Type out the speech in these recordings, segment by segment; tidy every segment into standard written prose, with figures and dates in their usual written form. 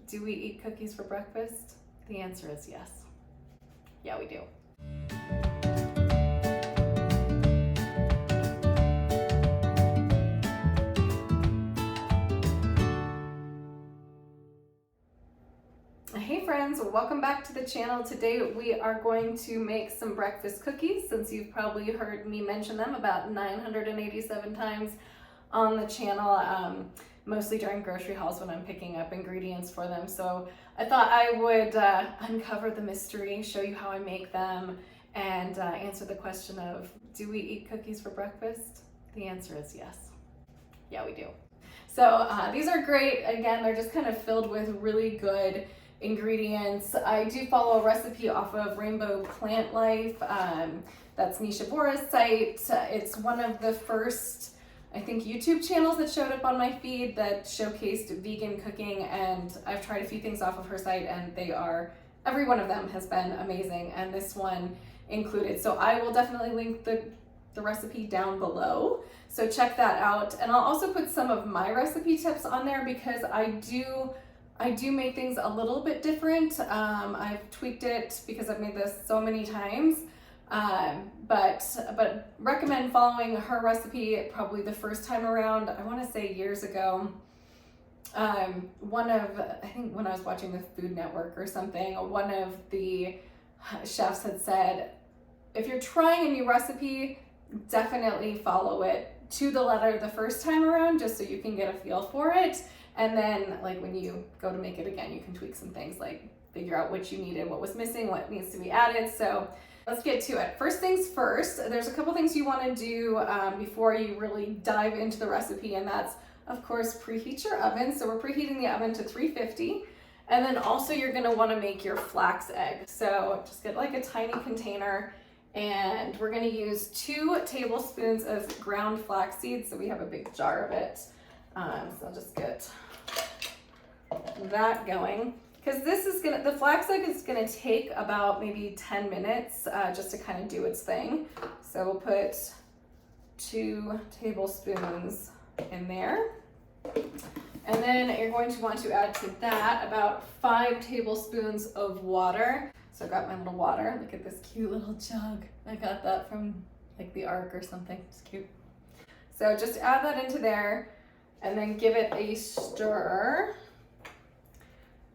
Do we eat cookies for breakfast? The answer is yes. Yeah, we do. Hey friends, welcome back to the channel. Today we are going to make some breakfast cookies, since you've probably heard me mention them about 987 times on the channel, mostly during grocery hauls when I'm picking up ingredients for them. So I thought I would uncover the mystery, show you how I make them, and answer the question of, do we eat cookies for breakfast? The answer is yes. Yeah, we do. So these are great. Again, they're just kind of filled with really good ingredients. I do follow a recipe off of Rainbow Plant Life. That's Nisha Bora's site. It's one of the first, I think, YouTube channels that showed up on my feed that showcased vegan cooking, and I've tried a few things off of her site, and every one of them has been amazing, and this one included. So I will definitely link the recipe down below, so check that out. And I'll also put some of my recipe tips on there, because I do make things a little bit different. I've tweaked it because I've made this so many times, but recommend following her recipe probably the first time around. I want to say years ago, I think when I was watching the Food Network or something, one of the chefs had said, if you're trying a new recipe, definitely follow it to the letter the first time around, just so you can get a feel for it. And then, like, when you go to make it again, you can tweak some things, like figure out what you needed, what was missing, what needs to be added. So let's get to it. First things first, there's a couple things you want to do before you really dive into the recipe, and that's, of course, preheat your oven. So we're preheating the oven to 350. And then also you're going to want to make your flax egg. So just get like a tiny container, and we're going to use 2 tablespoons of ground flax seeds. So we have a big jar of it. So I'll just get that going, because the flax egg is gonna take about maybe 10 minutes just to kind of do its thing. So we'll put 2 tablespoons in there. And then you're going to want to add to that about 5 tablespoons of water. So I got my little water. Look at this cute little jug. I got that from like the Ark or something. It's cute. So just add that into there, and then give it a stir.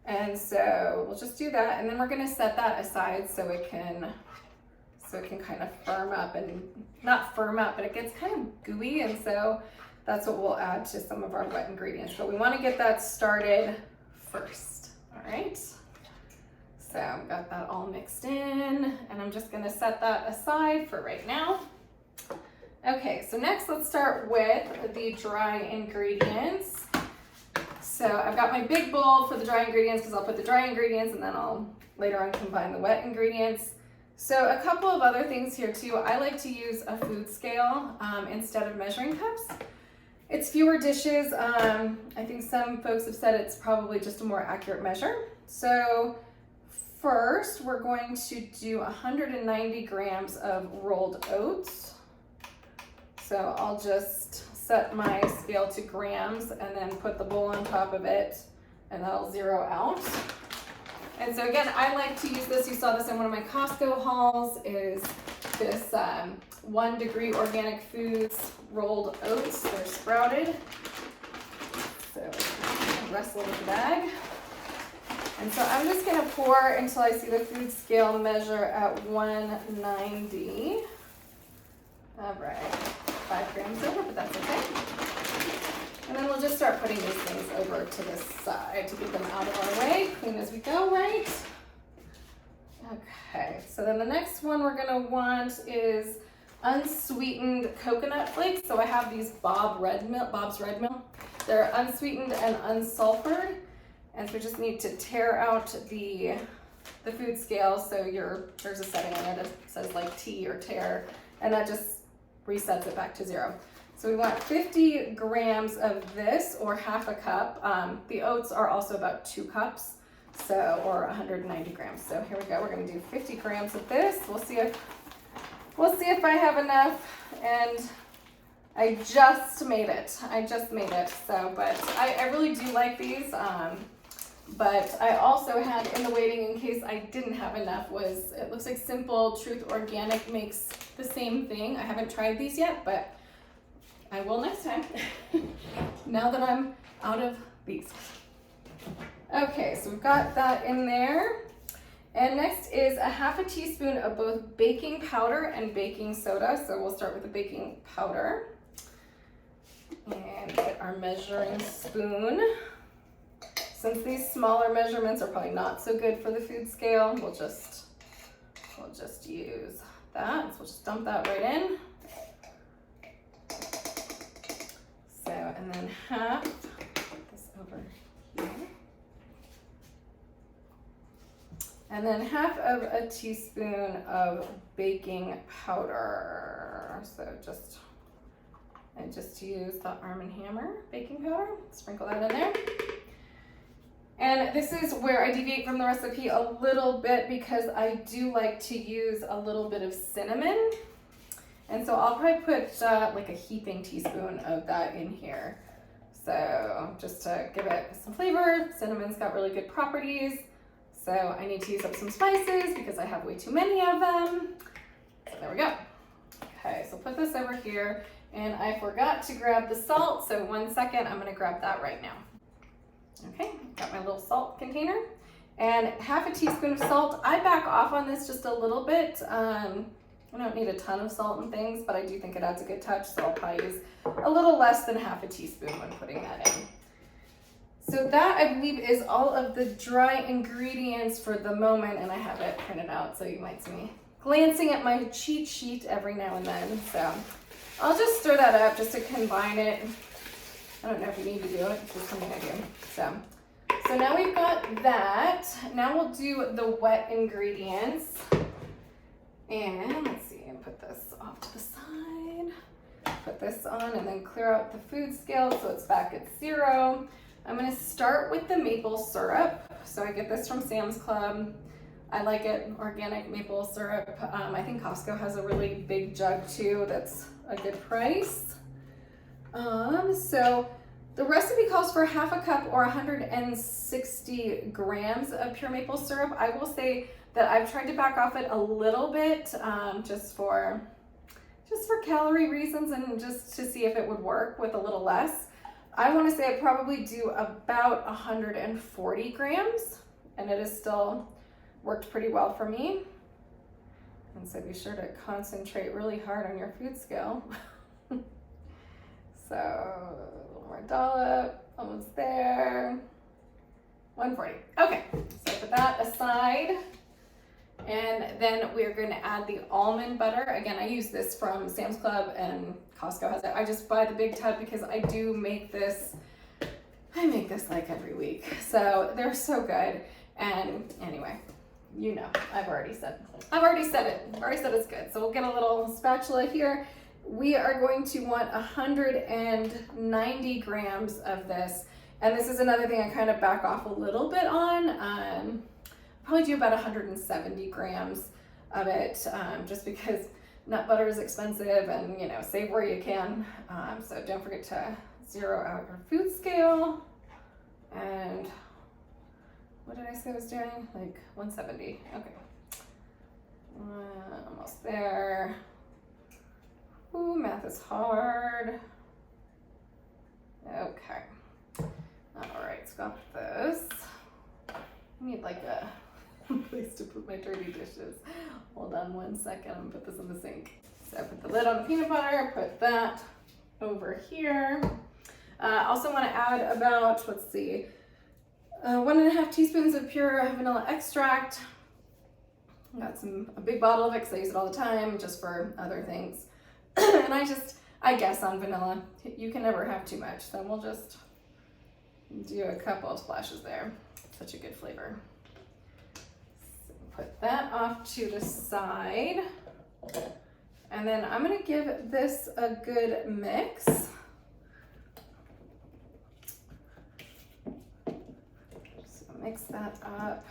And so we'll just do that, and then we're gonna set that aside so it can kind of firm up, and not firm up, but it gets kind of gooey, and so that's what we'll add to some of our wet ingredients. But we want to get that started first. All right. So I've got that all mixed in, and I'm just gonna set that aside for right now. Okay, so next let's start with the dry ingredients. So I've got my big bowl for the dry ingredients, because I'll put the dry ingredients and then I'll later on combine the wet ingredients. So a couple of other things here too. I like to use a food scale instead of measuring cups. It's fewer dishes. I think some folks have said it's probably just a more accurate measure. So first we're going to do 190 grams of rolled oats. So I'll just set my scale to grams and then put the bowl on top of it, and that'll zero out. And so again, I like to use this. You saw this in one of my Costco hauls, is this 1 Degree Organic Foods rolled oats. They're sprouted. So I'll wrestle with the bag. And so I'm just gonna pour until I see the food scale measure at 190. All right. 5 grams over, but that's okay. And then we'll just start putting these things over to this side to get them out of our way, clean as we go, right? Okay, so then the next one we're gonna want is unsweetened coconut flakes. So I have these Bob's Red Mill. They're unsweetened and unsulfured. And so we just need to tear out the food scale. So there's a setting on it that says like T or tear, and that just resets it back to 0. So we want 50 grams of this, or half a cup. The oats are also about 2 cups, or 190 grams. So here we go. We're going to do 50 grams of this. We'll see if I have enough. And I just made it. So, but I really do like these. But I also had in the waiting, in case I didn't have enough, was it looks like Simple Truth Organic makes the same thing. I haven't tried these yet, but I will next time. Now that I'm out of these. Okay, so we've got that in there. And next is a half a teaspoon of both baking powder and baking soda. So we'll start with the baking powder. And get our measuring spoon. Since these smaller measurements are probably not so good for the food scale, we'll just use that. So we'll just dump that right in. So, and then half, put this over here. And then half of a teaspoon of baking powder. So I just use the Arm & Hammer baking powder. Sprinkle that in there. And this is where I deviate from the recipe a little bit because I do like to use a little bit of cinnamon. And so I'll probably put like a heaping teaspoon of that in here. So just to give it some flavor. Cinnamon's got really good properties. So I need to use up some spices because I have way too many of them. So there we go. Okay, so put this over here. And I forgot to grab the salt. So 1 second, I'm gonna grab that right now. Okay, got my little salt container. And half a teaspoon of salt. I back off on this just a little bit. I don't need a ton of salt and things, but I do think it adds a good touch. So I'll probably use a little less than half a teaspoon when putting that in. So that, I believe, is all of the dry ingredients for the moment, and I have it printed out, so you might see me glancing at my cheat sheet every now and then. So I'll just stir that up just to combine it. I don't know if you need to do it, it's just something I do. So now we've got that. Now we'll do the wet ingredients. And let's see, and put this off to the side. Put this on and then clear out the food scale so it's back at 0. I'm gonna start with the maple syrup. So I get this from Sam's Club. I like it, organic maple syrup. I think Costco has a really big jug too that's a good price. So the recipe calls for half a cup or 160 grams of pure maple syrup. I will say that I've tried to back off it a little bit just for calorie reasons and just to see if it would work with a little less. I want to say I probably do about 140 grams, and it has still worked pretty well for me. And so be sure to concentrate really hard on your food scale. So a little more dollop, almost there. 140. Okay, so put that aside. And then we're going to add the almond butter. Again, I use this from Sam's Club and Costco has it. I just buy the big tub because I do make this, I make this like every week. So they're so good. And anyway, you know, I've already said it. I've already said it's good. So we'll get a little spatula here. We are going to want 190 grams of this. And this is another thing I kind of back off a little bit on. Probably do about 170 grams of it, just because nut butter is expensive and, you know, save where you can. So don't forget to zero out your food scale. And what did I say I was doing? Like 170. Okay. Almost there. Ooh, math is hard. Okay. All right, so got this. I need like a place to put my dirty dishes. Hold on 1 second, I'm gonna put this in the sink. So I put the lid on the peanut butter, put that over here. Also want to add about, let's see, 1.5 teaspoons of pure vanilla extract. Got a big bottle of it because I use it all the time just for other things. And I guess on vanilla, you can never have too much. So we'll just do a couple of splashes there. Such a good flavor. So put that off to the side. And then I'm gonna give this a good mix. So mix that up.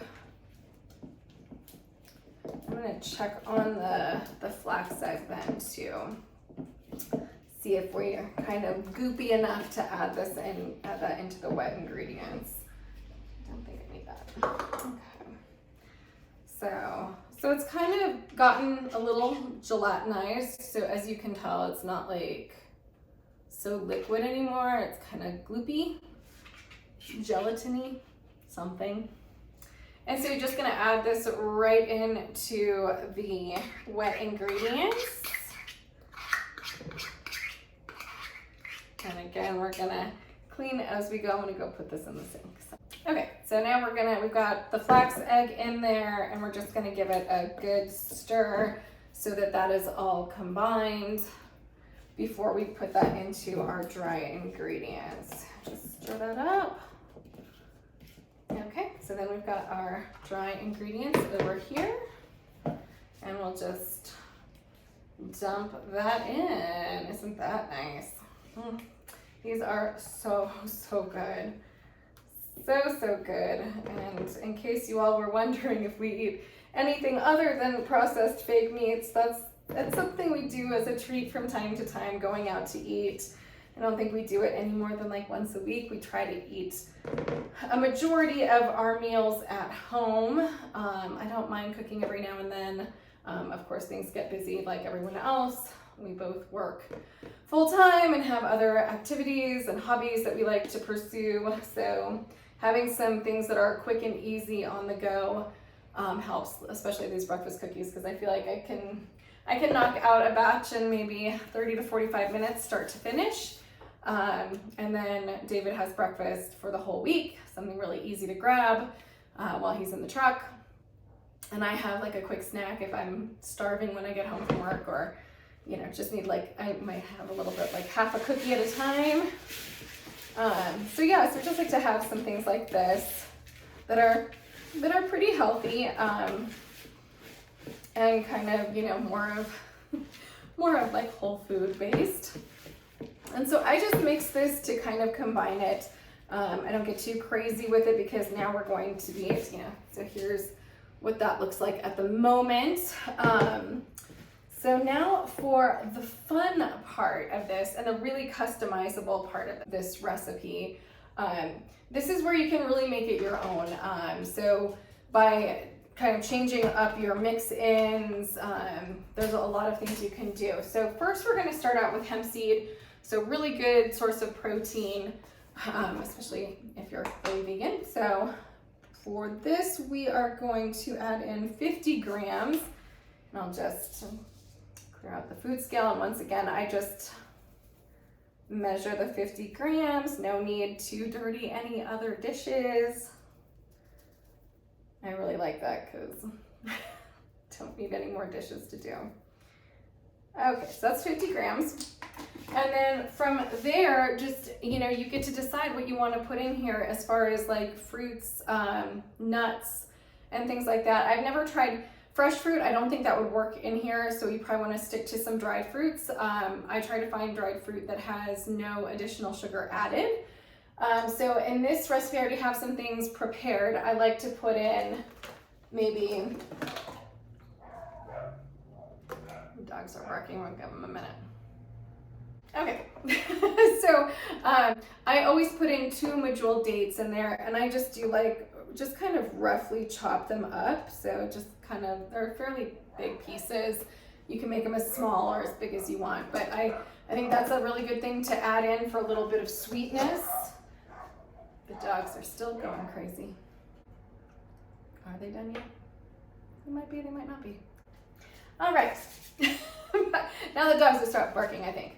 I'm gonna check on the flax egg then too. See if we're kind of goopy enough to add that into the wet ingredients. I don't think I So it's kind of gotten a little gelatinized. So as you can tell, it's not like so liquid anymore. It's kind of gloopy, gelatiny, something. And so you're just gonna add this right into the wet ingredients. And again, we're gonna clean as we go. I'm gonna go put this in the sink. Okay, so now we've got the flax egg in there, and we're just gonna give it a good stir so that that is all combined before we put that into our dry ingredients. Just stir that up. Okay, so then we've got our dry ingredients over here, and we'll just dump that in. Isn't that nice? These are so good. So good. And in case you all were wondering if we eat anything other than processed fake meats, that's something we do as a treat from time to time, going out to eat. I don't think we do it any more than like once a week. We try to eat a majority of our meals at home. I don't mind cooking every now and then. Of course, things get busy like everyone else. We both work full time and have other activities and hobbies that we like to pursue. So having some things that are quick and easy on the go helps, especially these breakfast cookies, because I feel like I can knock out a batch in maybe 30 to 45 minutes, start to finish. And then David has breakfast for the whole week, something really easy to grab while he's in the truck. And I have like a quick snack if I'm starving when I get home from work, or just need I might have a little bit, like half a cookie at a time. So yeah, so just like to have some things like this that are pretty healthy, and kind of, more of like whole food based. And so I just mix this to kind of combine it. I don't get too crazy with it because now we're going to be, so here's what that looks like at the moment. So now for the fun part of this and the really customizable part of this recipe, this is where you can really make it your own. So by kind of changing up your mix-ins, there's a lot of things you can do. So first we're gonna start out with hemp seed. So really good source of protein, especially if you're fully vegan. So for this, we are going to add in 50 grams, and I'll just clear out the food scale. And once again, I just measure the 50 grams. No need to dirty any other dishes. I really like that because don't need any more dishes to do. Okay, so that's 50 grams. And then from there, just, you get to decide what you want to put in here as far as like fruits, nuts, and things like that. I've never tried fresh fruit. I don't think that would work in here, so you probably want to stick to some dried fruits. I try to find dried fruit that has no additional sugar added. So in this recipe, I already have some things prepared. I like to put in maybe, dogs are barking, we'll give them a minute. Okay, so I always put in 2 medjool dates in there, and I just do just kind of roughly chop them up. So just kind of, they're fairly big pieces. You can make them as small or as big as you want, but I think that's a really good thing to add in for a little bit of sweetness. The dogs are still going crazy. Are they done yet? They might be, they might not be. All right, now the dogs will start barking, I think.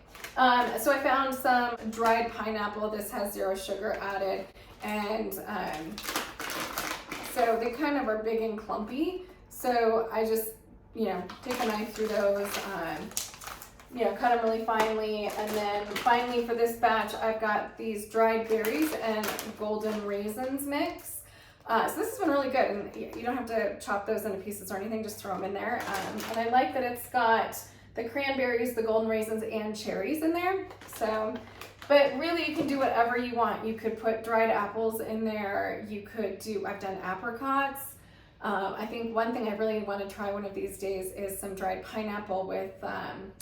So I found some dried pineapple. This has 0 sugar added, and so they kind of are big and clumpy. So I just, take a knife through those, cut them really finely. And then finally for this batch, I've got these dried berries and golden raisins mix. So this has been really good, and you don't have to chop those into pieces or anything, just throw them in there. And I like that it's got the cranberries, the golden raisins, and cherries in there. So, but really you can do whatever you want. You could put dried apples in there. You could do, I've done apricots. I think one thing I really want to try one of these days is some dried pineapple with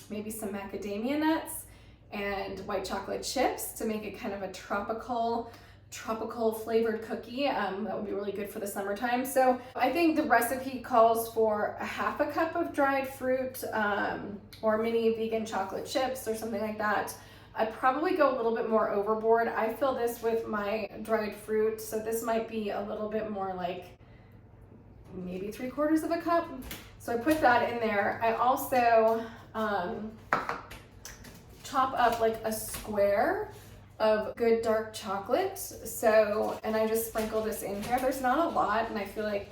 maybe some macadamia nuts and white chocolate chips to make it kind of a tropical tropical flavored cookie. That would be really good for the summertime. So I think the recipe calls for a half a cup of dried fruit, or mini vegan chocolate chips or something like that. I'd probably go a little bit more overboard. I fill this with my dried fruit, so this might be a little bit more, like maybe 3/4 of a cup. So I put that in there. I also chop up like a square of good dark chocolate. So, and I just sprinkle this in here. There's not a lot, and I feel like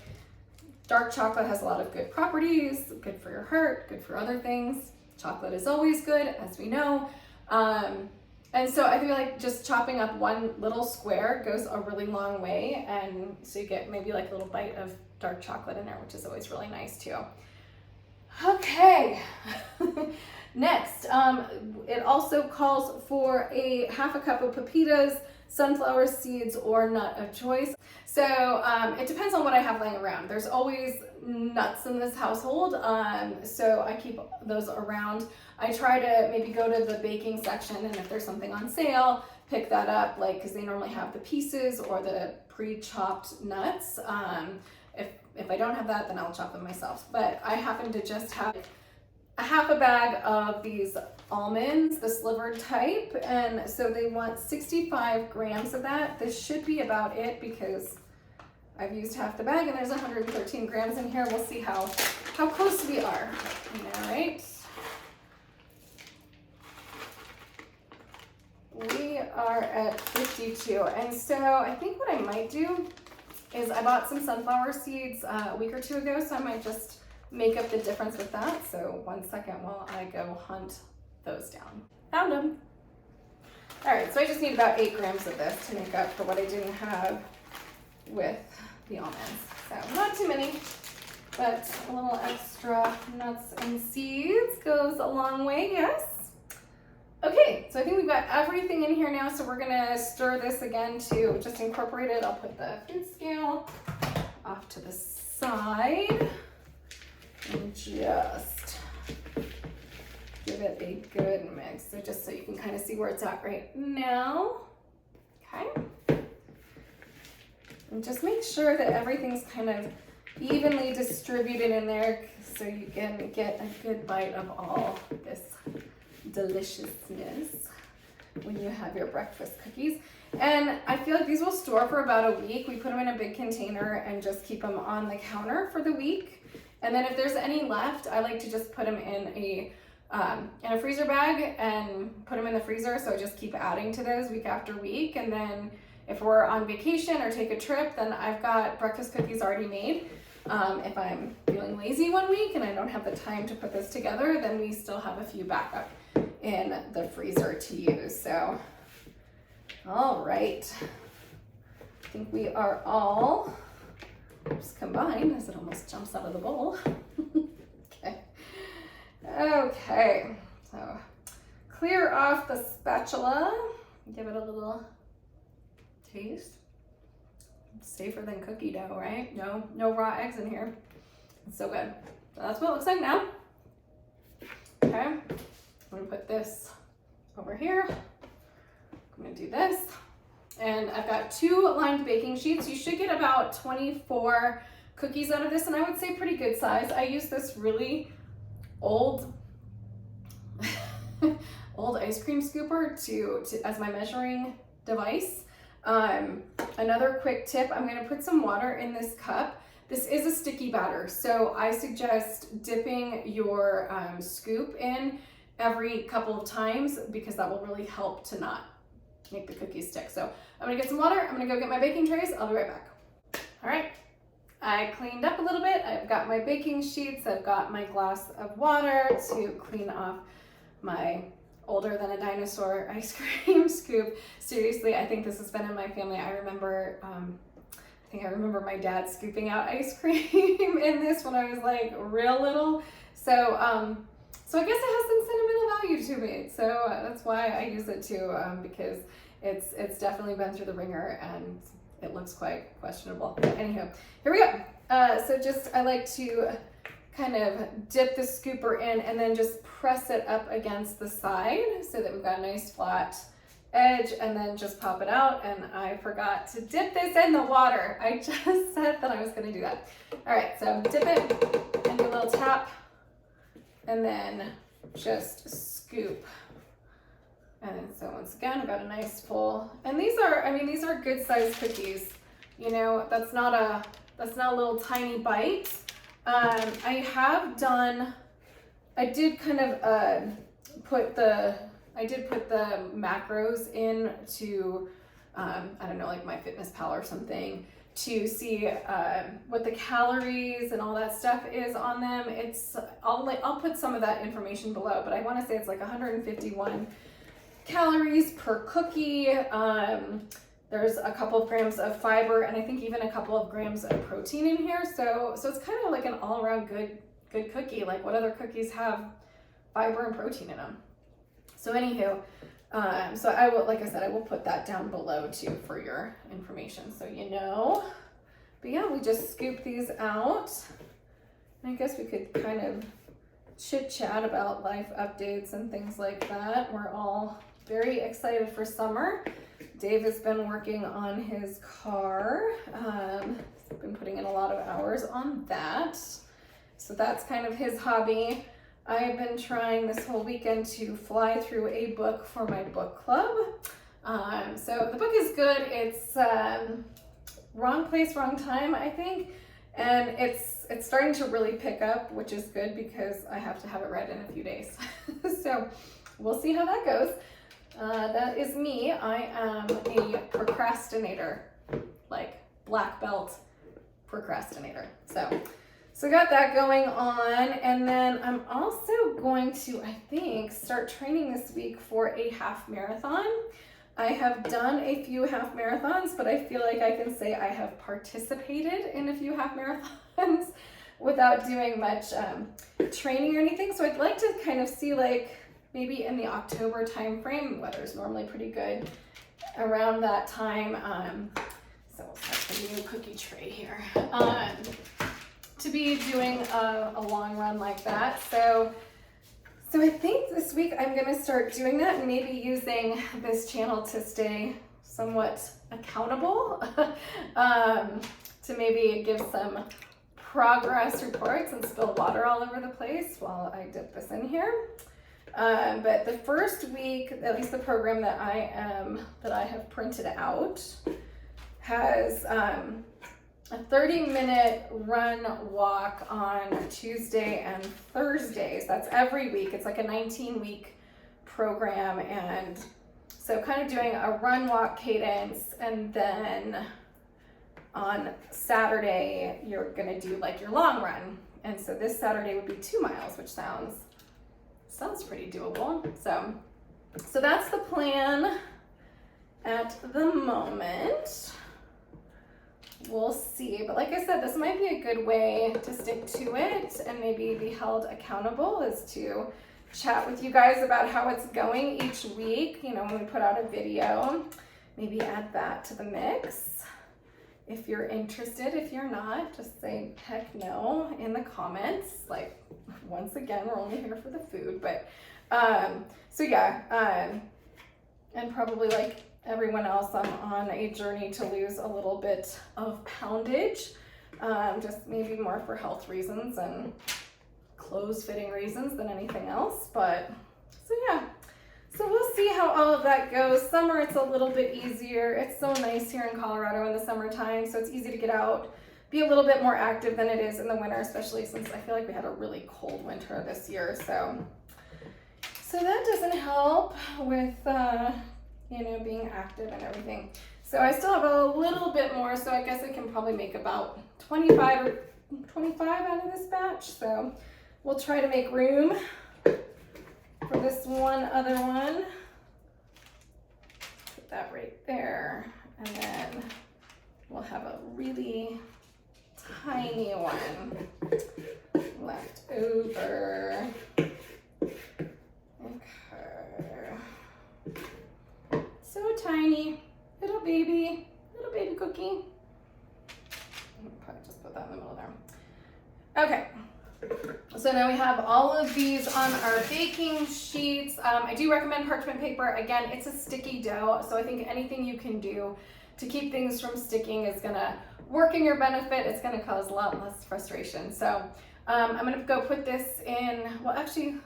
dark chocolate has a lot of good properties, good for your heart, good for other things. Chocolate is always good, as we know. And so I feel like just chopping up one little square goes a really long way, and so you get maybe like a little bite of dark chocolate in there, which is always really nice too. Okay. Next, it also calls for a half a cup of pepitas, sunflower seeds, or nut of choice. So it depends on what I have laying around. There's always nuts in this household, so I keep those around. I try to maybe go to the baking section, and if there's something on sale, pick that up, like, because they normally have the pieces or the pre-chopped nuts. If I don't have that, then I'll chop them myself. But I happen to just have a half a bag of these almonds, the slivered type, and so they want 65 grams of that. This should be about it because I've used half the bag and there's 113 grams in here. We'll see how close we are. All right. We are at 52, and so I think what I might do is I bought some sunflower seeds a week or two ago, so I might just make up the difference with that. So 1 second while I go hunt those down. Found them. All right, so I just need about 8 grams of this to make up for what I didn't have with the almonds. So not too many, but a little extra nuts and seeds goes a long way, yes? Okay, so I think we've got everything in here now, so we're gonna stir this again to just incorporate it. I'll put the fruit scale off to the side and just give it a good mix. So just so you can kind of see where it's at right now. Okay. And just make sure that everything's kind of evenly distributed in there so you can get a good bite of all this deliciousness when you have your breakfast cookies. And I feel like these will store for about a week. We put them in a big container and just keep them on the counter for the week. And then if there's any left, I like to just put them in a freezer bag and put them in the freezer. So I just keep adding to those week after week. And then if we're on vacation or take a trip, then I've got breakfast cookies already made. If I'm feeling lazy one week and I don't have the time to put this together, then we still have a few backup in the freezer to use. So, all right. I think we are all just combined as it almost jumps out of the bowl. Okay, so clear off the spatula, give it a little taste. It's safer than cookie dough, right? No raw eggs in here. It's so good. So that's what it looks like now. Okay, I'm gonna put this over here. I'm gonna do this. And I've got 2 lined baking sheets. You should get about 24 cookies out of this, and I would say pretty good size. I use this really old ice cream scooper to as my measuring device. Another quick tip, I'm gonna put some water in this cup. This is a sticky batter, so I suggest dipping your scoop in every couple of times because that will really help to not make the cookies stick. So I'm gonna get some water, I'm gonna go get my baking trays, I'll be right back. All right, I cleaned up a little bit. I've got my baking sheets, I've got my glass of water to clean off my older than a dinosaur ice cream scoop. Seriously, I think this has been in my family. I remember my dad scooping out ice cream in this when I was like real little. So I guess it has some sentimental value to me. So that's why I use it too, because it's definitely been through the ringer and it looks quite questionable. But anyhow, here we go. So I like to kind of dip the scooper in and then just press it up against the side so that we've got a nice flat edge and then just pop it out. And I forgot to dip this in the water. I just said that I was gonna do that. All right, so dip it and do a little tap and then just scoop. And so once again, I've got a nice full, and these are, I mean, these are good sized cookies. You know, that's not a little tiny bite. I did kind of put the macros in to, I don't know, like MyFitnessPal or something, to see what the calories and all that stuff is on them. I'll put some of that information below, but I want to say it's like 151 calories per cookie. There's a couple of grams of fiber, and I think even a couple of grams of protein in here. So it's kind of like an all-around good cookie. Like, what other cookies have fiber and protein in them? So anywho, so I will, like I said, I will put that down below too for your information, so you know. But yeah, we just scoop these out. And I guess we could kind of chit chat about life updates and things like that. We're all very excited for summer. Dave has been working on his car. He's been putting in a lot of hours on that. So that's kind of his hobby. I've been trying this whole weekend to fly through a book for my book club. So the book is good. It's Wrong Place, Wrong Time, I think. And it's starting to really pick up, which is good because I have to have it read in a few days. So we'll see how that goes. That is me. I am a procrastinator, like black belt procrastinator. So got that going on, and then I'm also going to, I think, start training this week for a half marathon. I have done a few half marathons, but I feel like I can say I have participated in a few half marathons without doing much training or anything. So I'd like to kind of see, like, maybe in the October time frame, weather's normally pretty good around that time. So we'll start the new cookie tray here. To be doing a long run like that. So I think this week I'm gonna start doing that and maybe using this channel to stay somewhat accountable, to maybe give some progress reports and spill water all over the place while I dip this in here. But the first week, at least the program that I have printed out, has a 30-minute run walk on Tuesday and Thursdays. That's every week. It's like a 19-week program. And so kind of doing a run walk cadence, and then on Saturday, you're gonna do like your long run. And so this Saturday would be 2 miles, which sounds pretty doable. So that's the plan at the moment. We'll see, but like I said, this might be a good way to stick to it and maybe be held accountable, is to chat with you guys about how it's going each week. You know, when we put out a video, maybe add that to the mix. If you're interested, if you're not, just say heck no in the comments. Like, once again, we're only here for the food, but so yeah, and probably like everyone else, I'm on a journey to lose a little bit of poundage, just maybe more for health reasons and clothes fitting reasons than anything else. But so yeah, so we'll see how all of that goes. Summer, it's a little bit easier. It's so nice here in Colorado in the summertime, so it's easy to get out, be a little bit more active than it is in the winter, especially since I feel like we had a really cold winter this year. So that doesn't help with you know, being active and everything. So I still have a little bit more, so I guess I can probably make about 25 out of this batch. So we'll try to make room for this one other one. Put that right there. And then we'll have a really tiny one left over. So tiny, little baby cookie. I'll probably just put that in the middle there. Okay, So now we have all of these on our baking sheets. I do recommend parchment paper. Again, it's a sticky dough, so I think anything you can do to keep things from sticking is gonna work in your benefit. It's gonna cause a lot less frustration. So I'm gonna go put this in, well actually,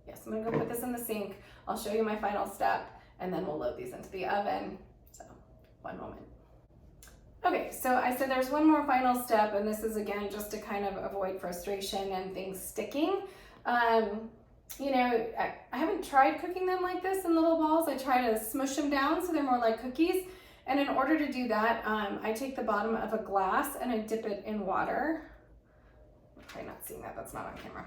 yes, I'm gonna go put this in the sink. I'll show you my final step and then we'll load these into the oven. So one moment. Okay, so I said there's one more final step, and this is again just to kind of avoid frustration and things sticking. You know, I haven't tried cooking them like this in little balls. I try to smush them down so they're more like cookies. And in order to do that, I take the bottom of a glass and I dip it in water. You're probably not seeing that, that's not on camera.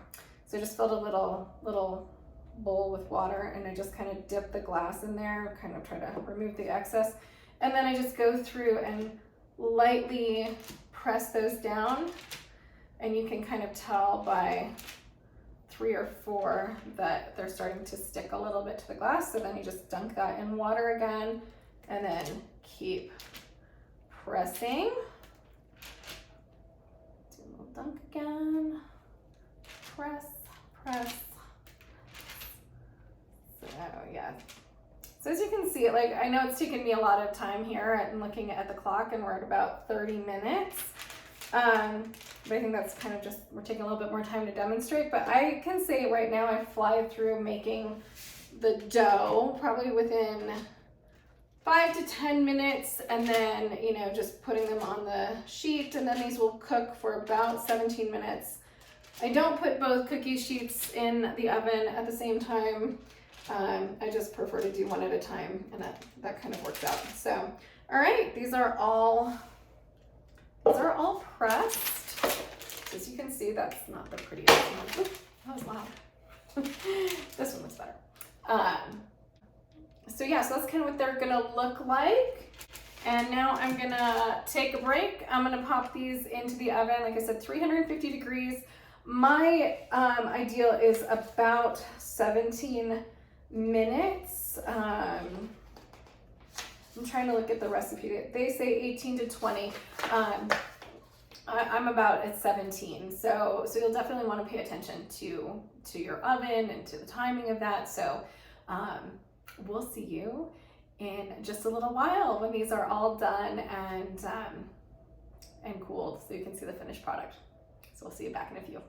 So I just filled a little bowl with water and I just kind of dip the glass in there, kind of try to remove the excess. And then I just go through and lightly press those down, and you can kind of tell by 3 or 4 that they're starting to stick a little bit to the glass. So then you just dunk that in water again and then keep pressing. Do a little dunk again, press. So yeah. So as you can see, like I know it's taken me a lot of time here and looking at the clock, and we're at about 30 minutes. But I think that's kind of just, we're taking a little bit more time to demonstrate, but I can say right now I fly through making the dough probably within 5 to 10 minutes, and then, you know, just putting them on the sheet, and then these will cook for about 17 minutes. I don't put both cookie sheets in the oven at the same time. I just prefer to do one at a time, and that kind of works out. So, all right, these are all pressed. As you can see, that's not the prettiest one. Ooh, that was loud. This one looks better. So yeah, so that's kind of what they're gonna look like. And now I'm gonna take a break. I'm gonna pop these into the oven, like I said, 350 degrees. My ideal is about 17 minutes. I'm trying to look at the recipe. They say 18 to 20. I'm about at 17. So you'll definitely want to pay attention to your oven and to the timing of that. So we'll see you in just a little while when these are all done and cooled, so you can see the finished product. So we'll see you back in a few.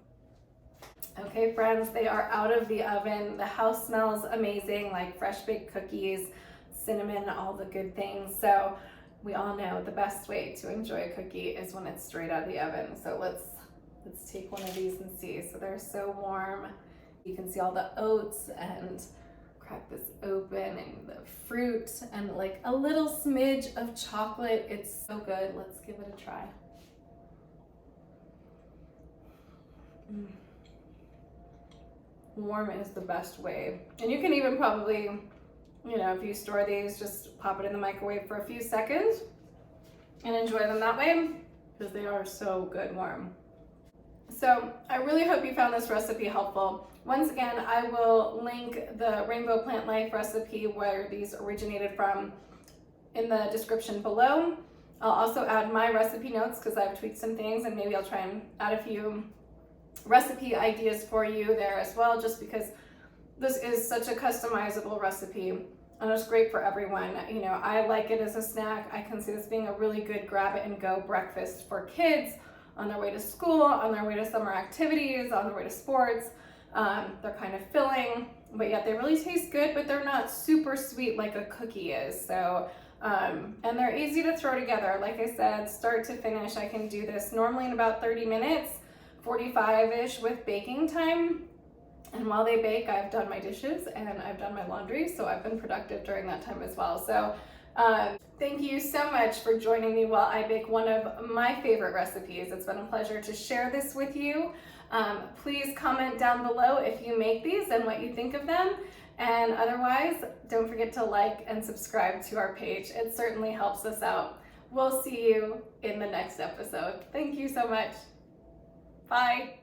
Okay friends, they are out of the oven. The house smells amazing, like fresh baked cookies, cinnamon, all the good things. So we all know the best way to enjoy a cookie is when it's straight out of the oven. So let's take one of these and see. So they're so warm. You can see all the oats, and crack this open, and the fruit, and like a little smidge of chocolate. It's so good. Let's give it a try. Warm is the best way. And you can even probably, you know, if you store these, just pop it in the microwave for a few seconds and enjoy them that way, because they are so good warm. So I really hope you found this recipe helpful. Once again, I will link the Rainbow Plant Life recipe, where these originated from, in the description below. I'll also add my recipe notes because I've tweaked some things, and maybe I'll try and add a few recipe ideas for you there as well, just because this is such a customizable recipe and it's great for everyone. You know, I like it as a snack. I can see this being a really good grab it and go breakfast for kids on their way to school, on their way to summer activities, on their way to sports. They're kind of filling, but yet they really taste good, but they're not super sweet like a cookie is. So, and they're easy to throw together. Like I said, start to finish, I can do this normally in about 30 minutes. 45-ish with baking time, and while they bake I've done my dishes and I've done my laundry, so I've been productive during that time as well. So thank you so much for joining me while I bake one of my favorite recipes. It's been a pleasure to share this with you. Please comment down below if you make these and what you think of them, and otherwise don't forget to like and subscribe to our page. It certainly helps us out. We'll see you in the next episode. Thank you so much. Bye.